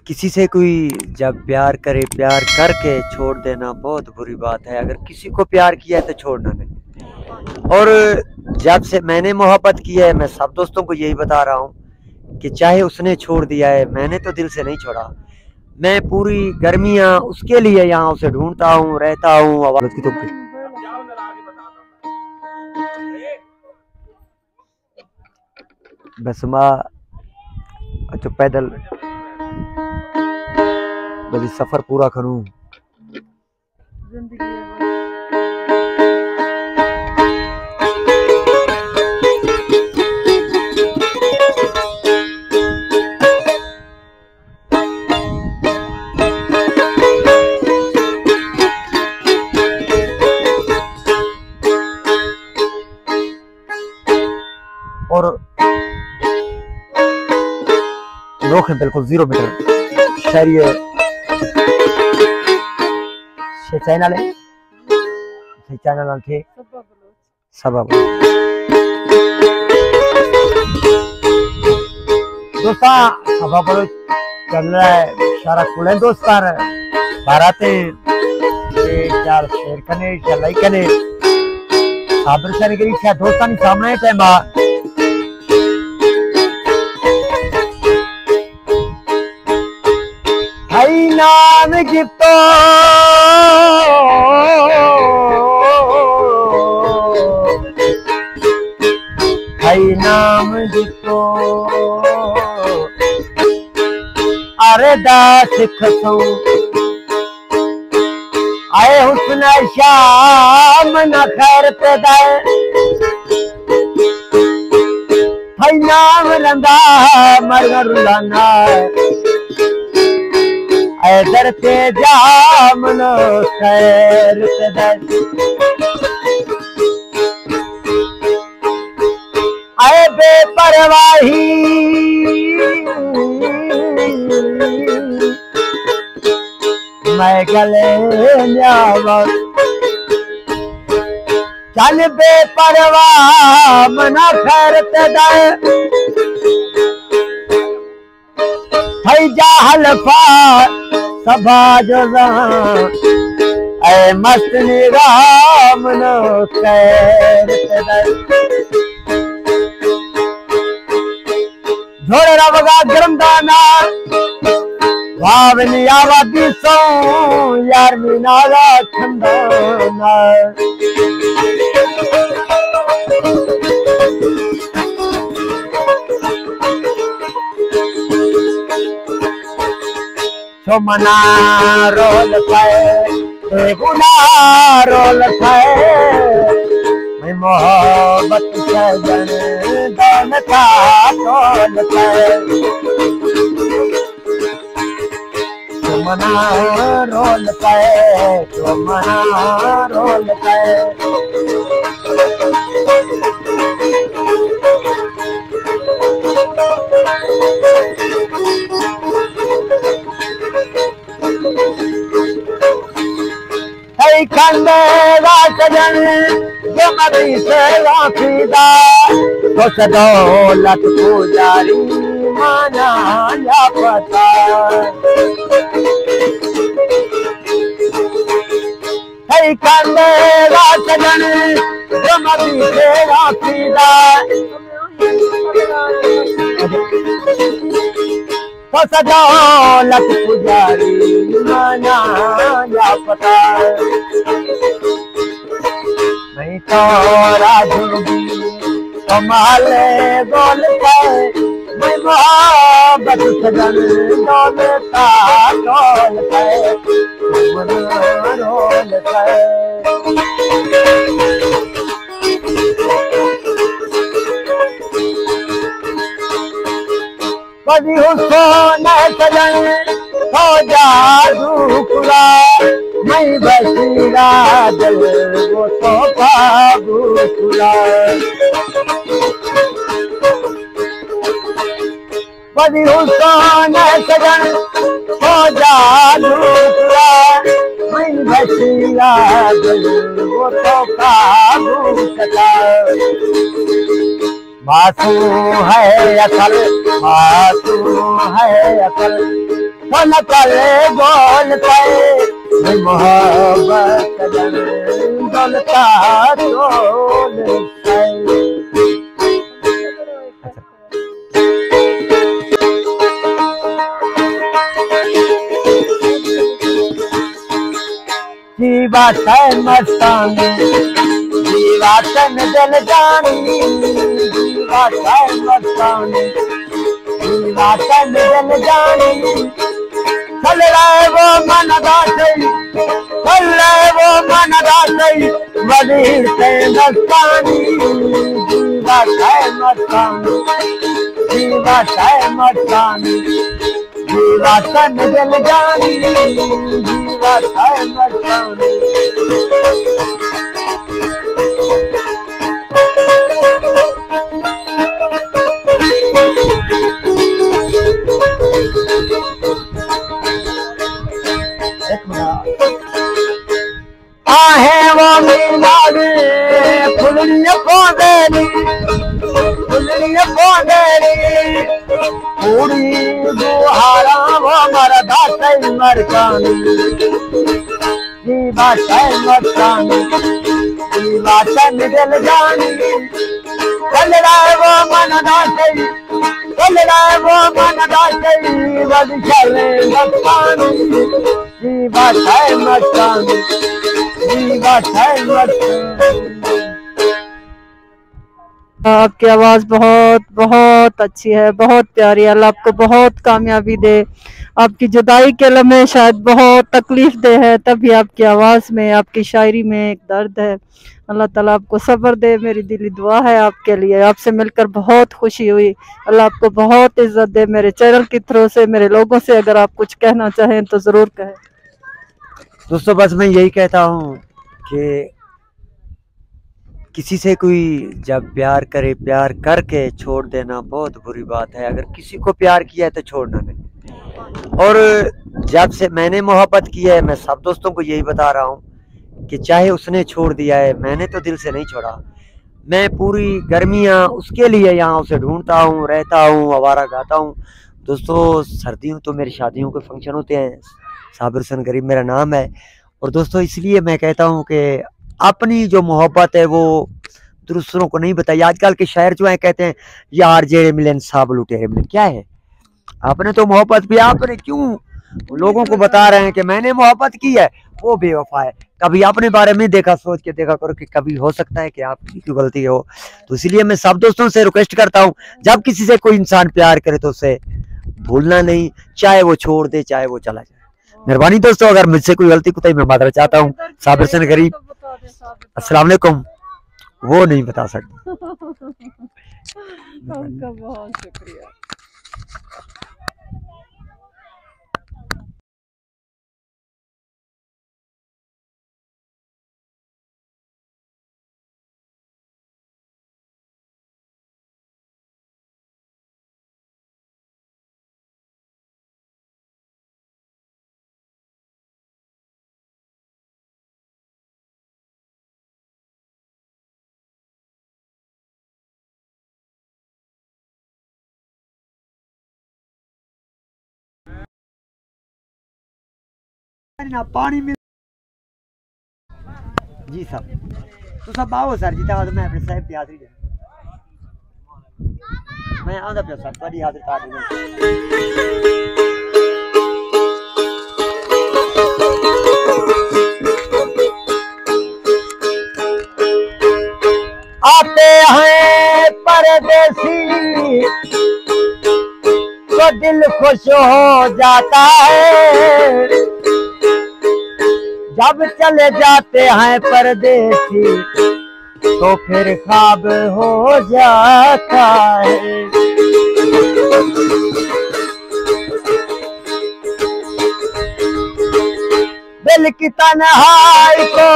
किसी से कोई जब प्यार करे, प्यार करके छोड़ देना बहुत बुरी बात है। अगर किसी को प्यार किया है तो छोड़ना नहीं। और जब से मैंने मोहब्बत की है, मैं सब दोस्तों को यही बता रहा हूँ कि चाहे उसने छोड़ दिया है, मैंने तो दिल से नहीं छोड़ा। मैं पूरी गर्मियाँ उसके लिए यहाँ उसे ढूंढता हूँ, रहता हूँ। आवाज की तो बस माँ अच्छा पैदल बस सफर पूरा करूं। और लोग हैं बिल्कुल 0 मीटर शहरी चैनल है, चैनल थे सबब दोस्ता सबब चल रहा है सारा कुल दोस्तान बाराते चार शेर कने चलाई कने साबर से निकली क्या दोस्तान सामने टाइम हाई नाम गिफ्तो हाई नाम गिफ्तो अरे दास खसो आए हुस्न शाम न खैर पैदा हाई नाम रंदा मरगर रुलाना ऐदर ते जामन खैर आए बेपरवाही मैं गले न्यावा चल बेपरवाह मना खैर तदाए थई जा हलफा सभा जो ऐ मस्त निगाम न खैर झोड़ रवगा गरमदाना भावनी आवादी सो यार मीनारा खंदाना तो मना रोल पाए गुना रोल पाए मैं मोहब्बत सजन दान का रोल पाए तो मना रोल पाए तो मना रोल पाए खंडे राजन जो मरी से वाफिदा तो सदौलत पुजारी माना या पता है खंडे राजन जो मरी से वाफिदा तो सदौलत पुजारी माना या पता नहीं तो राजूगी कमाले बोल पाए मैं मोहब्बत सजन डोलता डोल पाए रोल पाए कभी उसको न सजन हो जादू पूरा मैं बसीरा दिल वो तो बाबू पूरा कभी उसको न सजन हो जादू पूरा मैं बसीरा दिल वो तो बाबू सका मासूम है अकल, मासूम है अकल, फन करे गोल पे मोहब्बत डोलता डोल पे। जीवात है मस्तानी जीवातन दिल जानी, जीवात है मस्तानी जीवातन दिल जानी। चल रहे वो मन दासई, चल रहे वो मन दासई वजीर से मस्तानी। जीवात है मस्तानी जीवात है मस्तानी जीवातन दिल जानी, जीवात है मस्तानी। आहे वो मीनारी फुलड़िया पौधेरी, फुलड़िया पौधेरी पूरी दुहारा वो मरदा सही मरकानी। जीवात है मस्तानी जीवातन दिल जानी। चल रहा वो मन दासई, चल रहा वो मन दासई वजीर मस्तानी। जीवात है मस्तानी जीवात है मस्तानी। आपकी आवाज बहुत बहुत अच्छी है, बहुत प्यारी है। अल्लाह आपको बहुत कामयाबी दे। आपकी जुदाई के लम्हे शायद बहुत तकलीफ दे है, तभी आपकी आवाज में, आपकी शायरी में एक दर्द है। अल्लाह ताला आपको सब्र दे, मेरी दिली दुआ है आपके लिए। आपसे मिलकर बहुत खुशी हुई। अल्लाह आपको बहुत इज्जत दे। मेरे चैनल के थ्रू से, मेरे लोगों से अगर आप कुछ कहना चाहें तो जरूर कहें। दोस्तों बस मैं यही कहता हूँ कि किसी से कोई जब प्यार करे, प्यार करके छोड़ देना बहुत बुरी बात है। अगर किसी को प्यार किया है तो छोड़ना नहीं। और जब से मैंने मोहब्बत की है, मैं सब दोस्तों को यही बता रहा हूँ कि चाहे उसने छोड़ दिया है, मैंने तो दिल से नहीं छोड़ा। मैं पूरी गर्मियाँ उसके लिए यहाँ उसे ढूंढता हूँ, रहता हूँ, आवारा गाता हूँ। दोस्तों सर्दियों तो मेरी शादियों के फंक्शन होते हैं, साबिर हुसैन गरीब मेरा नाम है। और दोस्तों इसलिए मैं कहता हूँ कि अपनी जो मोहब्बत है वो दूसरों को नहीं बताइए। आजकल के शायर जो है कहते हैं यार जेड़े मिले साब लुटेरे मिले। क्या है, आपने तो मोहब्बत भी, आपने क्यों लोगों को बता रहे हैं कि मैंने मोहब्बत की है? वो बेवफा है। कभी अपने बारे में देखा, सोच के देखा करो कि कभी हो सकता है कि आपकी क्यों गलती हो। तो इसलिए मैं सब दोस्तों से रिक्वेस्ट करता हूँ, जब किसी से कोई इंसान प्यार करे तो उसे भूलना नहीं, चाहे वो छोड़ दे चाहे वो चला जाए। मेहरबानी दोस्तों, अगर मुझसे कोई गलती कुछ मैं माजरा चाहता हूँ। साबिर हुसैन गरीब, अस्सलाम वालेकुम। वो नहीं बता सकता। बहुत शुक्रिया। ना पानी में जी सब तो सब आओ सर जी, तो मैं अपने साहब की हाजिरी दे मैं आंदा पे सर थोड़ी हाजिर कर आते हैं परदेसी तो दिल खुश हो जाता है, जब चले जाते हैं परदेसी तो फिर ख्वाब हो जाता है। दिल की तन्हाई को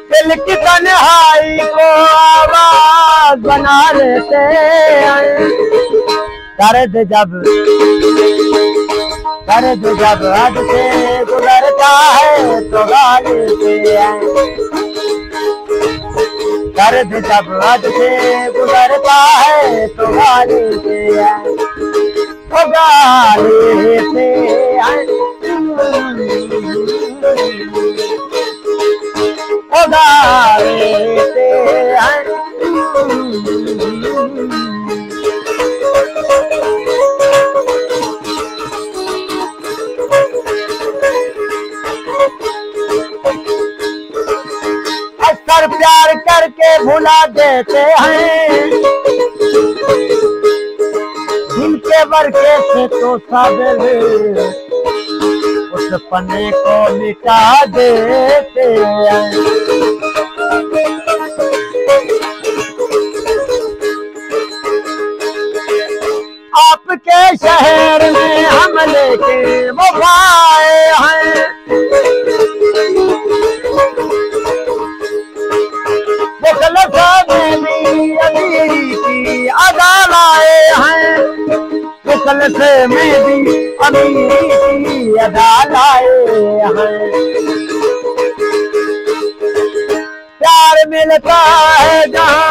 दिल की तन्हाई को आवाज बना लेते हैं। दर्द जब हद से गुजरता है तो गा लेते हैं। दर्द जब हद से गुजरता है तो गाली से अक्सर प्यार करके भुला देते हैं, दिल के बरके से तो साबिर उस पन्ने को मिटा देते हैं। आपके शहर में हम लेके वो आए हैं, में भी अमीरी की अदा लाए हैं, मुखलसे में भी अमीरी की अदा लाए हैं। प्यार मिलता है जहाँ,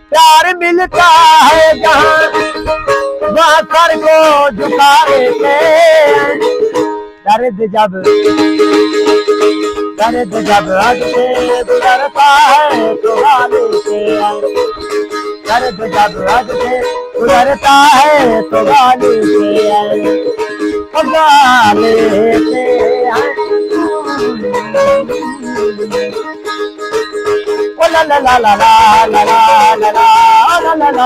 प्यार मिलता है जहाँ वहाँ सर को झुका देते हैं। दर्द जब हद से गुजरता है तो गाली से, दर्द जब हद से गुजरता है तो गाली से, गाली से ओ ला ला ला ला ला ला ला ला ला ला ला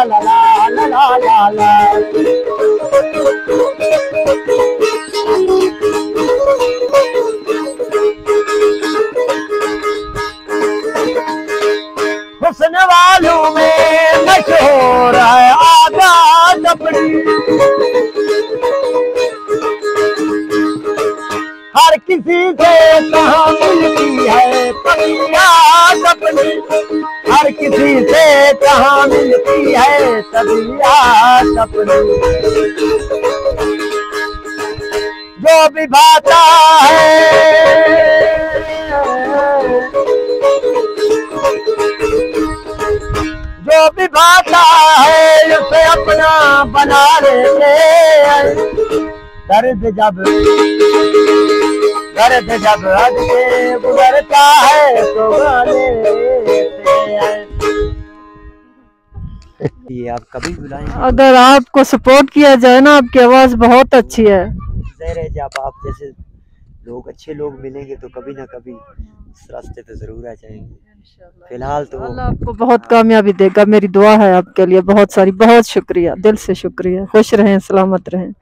ला ला ला। हुस्न वालों में मशहूर है आजाद अपनी, हर किसी से कहाँ मिलती है तबीयत अपनी, हर किसी से कहाँ मिलती है तबीयत अपनी। जो भी भाता है जो भी भाता है उसे अपना बना लेते हैं। दर्द जब हद से गुजरता है तो गाली देते हैं। ये आप कभी बुलाएं, अगर आपको सपोर्ट किया जाए ना, आपकी आवाज बहुत अच्छी है। ज़ाहिर है जब आप जैसे लोग अच्छे लोग मिलेंगे तो कभी ना कभी इस रास्ते पे जरूर आ जाएंगे। फिलहाल तो अल्लाह आपको बहुत कामयाबी देगा, मेरी दुआ है आपके लिए। बहुत सारी, बहुत शुक्रिया, दिल से शुक्रिया। खुश रहें, सलामत रहें।